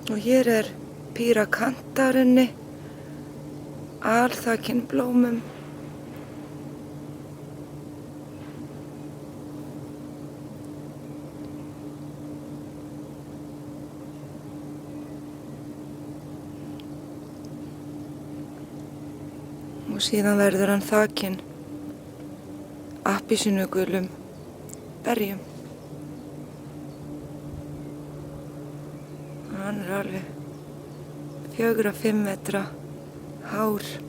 Og hér er pírakantarinni, alþakinn blómum. Og síðan verður hann þakinn appelsínugulum berjum. Hann er alveg 4-5 metra hár.